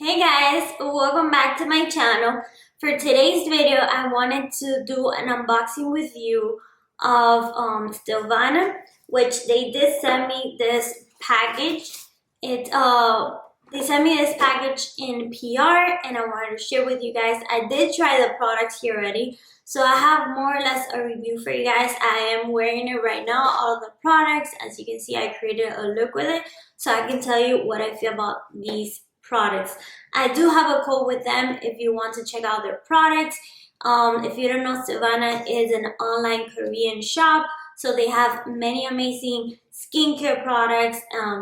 Hey guys, welcome back to my channel. For today's video, I wanted to do an unboxing with you of Stylevana, which they did send me this package. They sent me this package in PR and I wanted to share with you guys. I did try the products here already, so I have more or less a review for you guys. I am wearing it right now, all the products. As you can see, I created a look with it, so I can tell you what I feel about these products. I do have a code with them if you want to check out their products. If you don't know, Stylevana is an online Korean shop, so they have many amazing skincare products,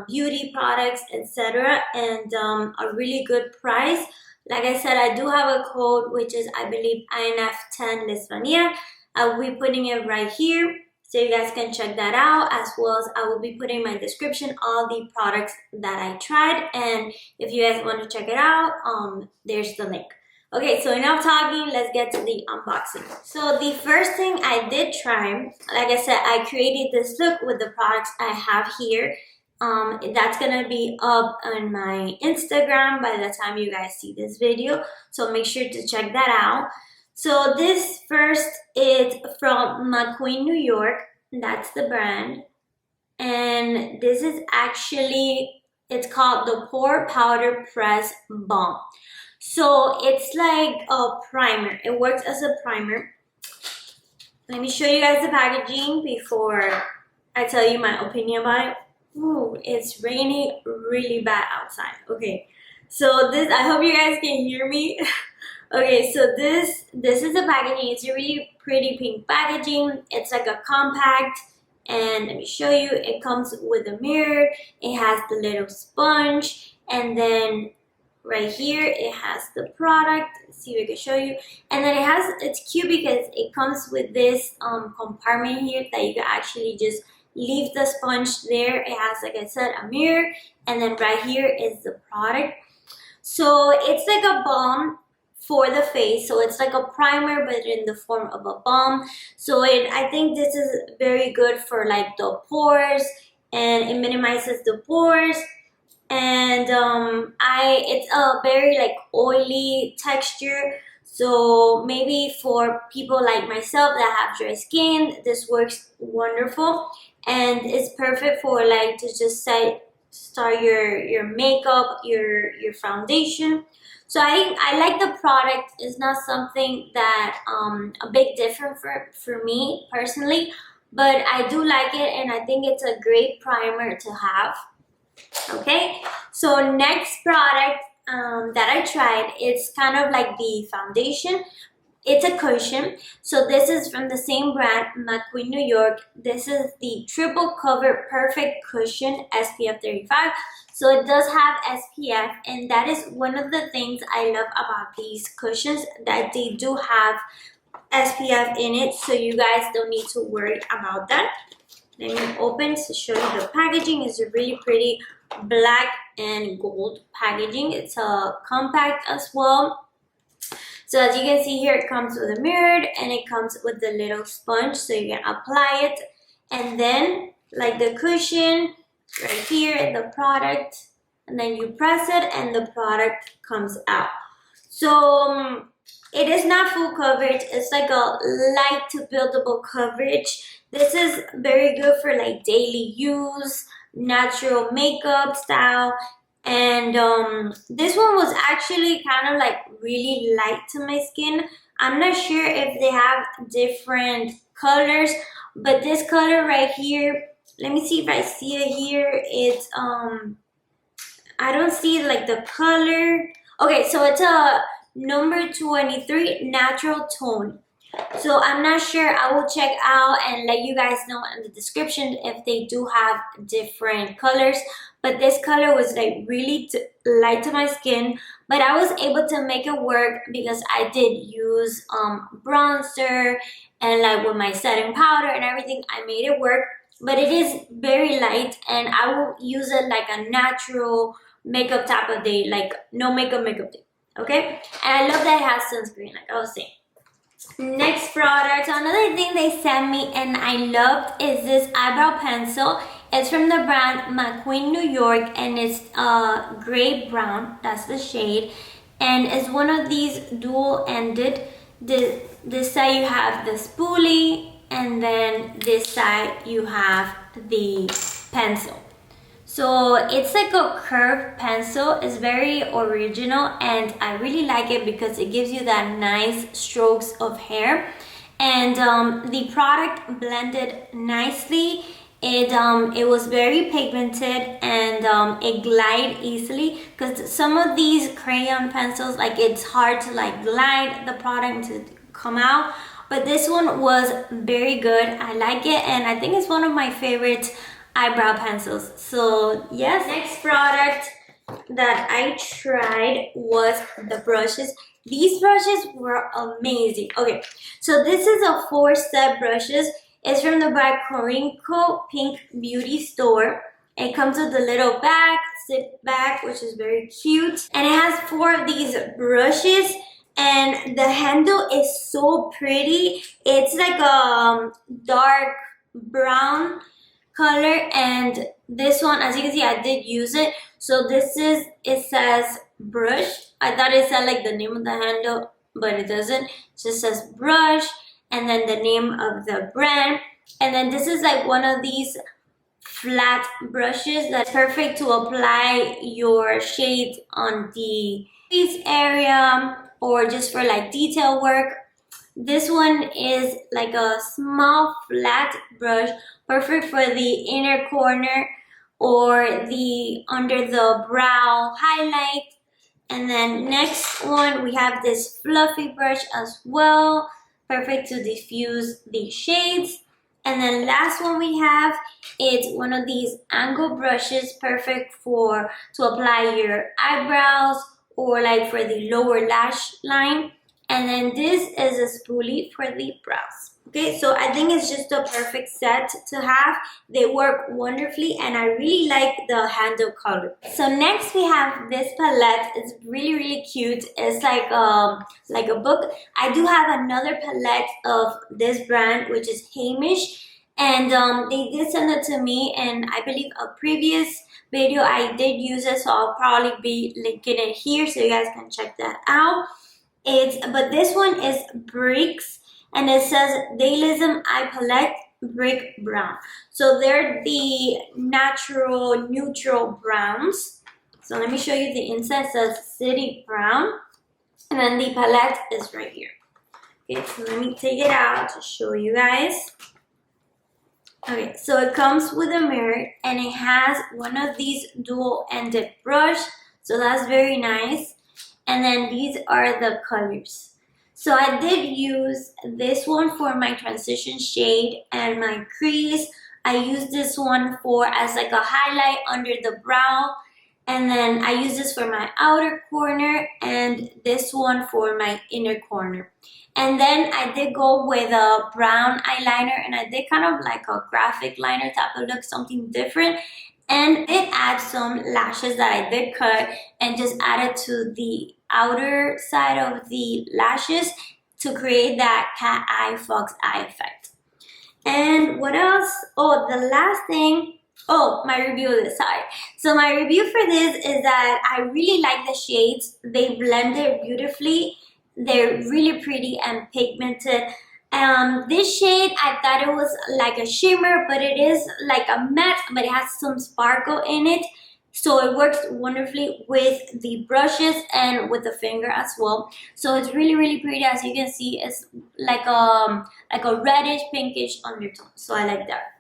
beauty products, etc., and a really good price. Like I said, I do have a code, which is, I believe, INF10 Lismania. I will be putting it right here, so you guys can check that out, as well as I will be putting in my description all the products that I tried, and if you guys want to check it out, there's the link. Okay, so enough talking, let's get to the unboxing. So the first thing I did try, like I said, I created this look with the products I have here. That's gonna be up on my Instagram by the time you guys see this video, so make sure to check that out. So this first is from McQueen, New York. That's the brand. And this is actually, it's called the Pore Powder Pressed Balm. So it's like a primer. It works as a primer. Let me show you guys the packaging before I tell you my opinion about it. Ooh, it's raining really bad outside. Okay, so this, I hope you guys can hear me. Okay, so this is the packaging. It's a really pretty pink packaging. It's like a compact, and let me show you. It comes with a mirror. It has the little sponge, and then right here it has the product. Let's see if I can show you. And then it's cute because it comes with this compartment here that you can actually just leave the sponge there. It has, like I said, a mirror, and then right here is the product. So it's like a balm for the face, so it's like a primer but in the form of a balm. So I think this is very good for like the pores, and it minimizes the pores. And it's a very like oily texture, so maybe for people like myself that have dry skin, this works wonderful, and it's perfect for like to just start your makeup, your foundation. So I like the product. It's not something that a big difference for me personally, but I do like it, and I think it's a great primer to have. Okay, so next product that I tried, it's kind of like the foundation. It's a cushion. So this is from the same brand, McQueen, New York. This is the Triple Cover Perfect Cushion SPF 35. So it does have SPF, and that is one of the things I love about these cushions, that they do have SPF in it, so you guys don't need to worry about that. Let me open to show you the packaging. It's a really pretty black and gold packaging. It's a compact as well. So as you can see here, it comes with a mirror, and it comes with the little sponge, so you can apply it, and then like the cushion right here, the product, and then you press it and the product comes out. So it is not full coverage. It's like a light to buildable coverage. This is very good for like daily use, natural makeup style. And this one was actually kind of like really light to my skin. I'm not sure if they have different colors, but this color right here, let me see if I see it here. It's I don't see like the color. Okay, so it's a number 23 natural tone. So I'm not sure. I will check out and let you guys know in the description if they do have different colors. But this color was like really light to my skin, but I was able to make it work because I did use bronzer, and like with my setting powder and everything, I made it work. But it is very light, and I will use it like a natural makeup type of day, like no makeup day. Okay, and I love that it has sunscreen, like I was saying. Next product, another thing they sent me and I loved is this eyebrow pencil. It's from the brand McQueen New York, and it's gray brown. That's the shade, and it's one of these dual-ended. This side you have the spoolie, and then this side you have the pencil. So it's like a curved pencil. It's very original, and I really like it because it gives you that nice strokes of hair. And the product blended nicely. It was very pigmented, and it glide easily, because some of these crayon pencils, like, it's hard to like glide the product to come out, but this one was very good. I like it, and I think it's one of my favorite eyebrow pencils. So yes, next product that I tried was the brushes. These brushes were amazing. Okay, so this is a 4-step brushes. It's from the brand Corinco Pink Beauty Store. It comes with a little bag, zip bag, which is very cute. And it has 4 of these brushes, and the handle is so pretty. It's like a dark brown color, and this one, as you can see, I did use it. So this is, it says brush. I thought it said like the name of the handle, but it doesn't. It just says brush, and then the name of the brand. And then this is like one of these flat brushes that's perfect to apply your shades on the face area, or just for like detail work. This one is like a small flat brush, perfect for the inner corner or the under the brow highlight. And then next one, we have this fluffy brush as well, perfect to diffuse the shades. And then last one we have, it's one of these angle brushes, perfect for to apply your eyebrows or like for the lower lash line. And then this is a spoolie for the brows. Okay, so I think it's just a perfect set to have. They work wonderfully, and I really like the handle color. So next we have this palette. It's really cute. It's like a book. I do have another palette of this brand, which is Hamish, and they did send it to me, and I believe a previous video I did use it, so I'll probably be linking it here so you guys can check that out. But this one is Bricks, and it says Daylism Eye Palette Brick Brown. So they're the natural neutral browns. So let me show you the inside. It says City Brown, and then the palette is right here. Okay, so let me take it out to show you guys. Okay, so it comes with a mirror, and it has one of these dual-ended brush. So that's very nice. And then these are the colors. So I did use this one for my transition shade and my crease. I used this one for as like a highlight under the brow. And then I use this for my outer corner, and this one for my inner corner. And then I did go with a brown eyeliner, and I did kind of like a graphic liner type of look, something different. And it adds some lashes that I did cut and just added to the outer side of the lashes to create that cat eye, fox eye effect. And what else? Oh, the last thing. Oh, my review of this side. So my review for this is that I really like the shades. They blended beautifully. They're really pretty and pigmented. This shade, I thought it was like a shimmer, but it is like a matte, but it has some sparkle in it. So it works wonderfully with the brushes and with the finger as well. So it's really pretty. As you can see, it's like a reddish pinkish undertone. So I like that.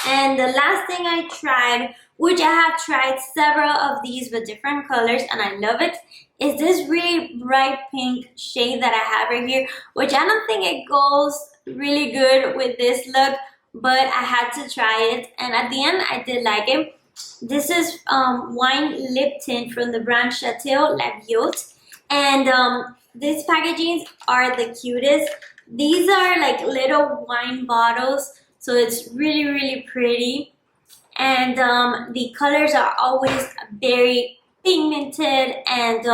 And the last thing I tried, which I have tried several of these with different colors, and I love it, is this really bright pink shade that I have right here, which I don't think it goes really good with this look, but I had to try it, and at the end I did like it. This is wine lip tint from the brand Chateau Labiot, and these packagings are the cutest. These are like little wine bottles, so it's really pretty, and the colors are always very pigmented, and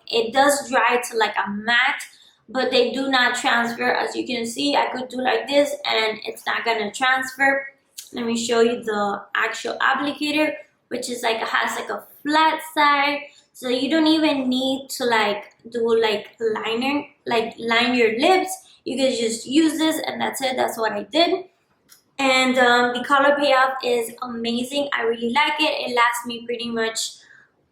it does dry to like a matte, but they do not transfer. As you can see, I could do like this and it's not gonna transfer. let me show you the actual applicator, which is like, it has like a flat side, so you don't even need to like do like liner, like line your lips. You can just use this and that's it. That's what I did. And the color payoff is amazing. I really like it. It lasts me pretty much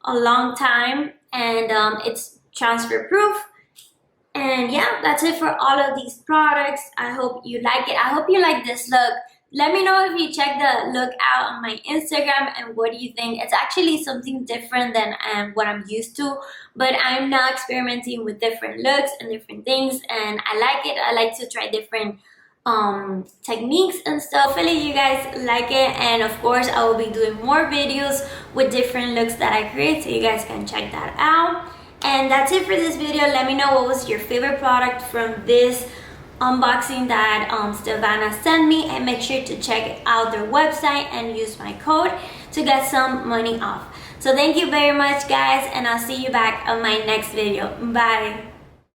a long time, and it's transfer proof. And yeah, that's it for all of these products. I hope you like it. I hope you like this look. Let me know if you check the look out on my Instagram and what do you think. It's actually something different than what I'm used to, but I'm now experimenting with different looks and different things, and I like it. I like to try different techniques and stuff. Hopefully you guys like it, and of course I will be doing more videos with different looks that I create, so you guys can check that out. And that's it for this video. Let me know what was your favorite product from this unboxing that Stylevana sent me, and make sure to check out their website and use my code to get some money off. So thank you very much guys, and I'll see you back on my next video. Bye.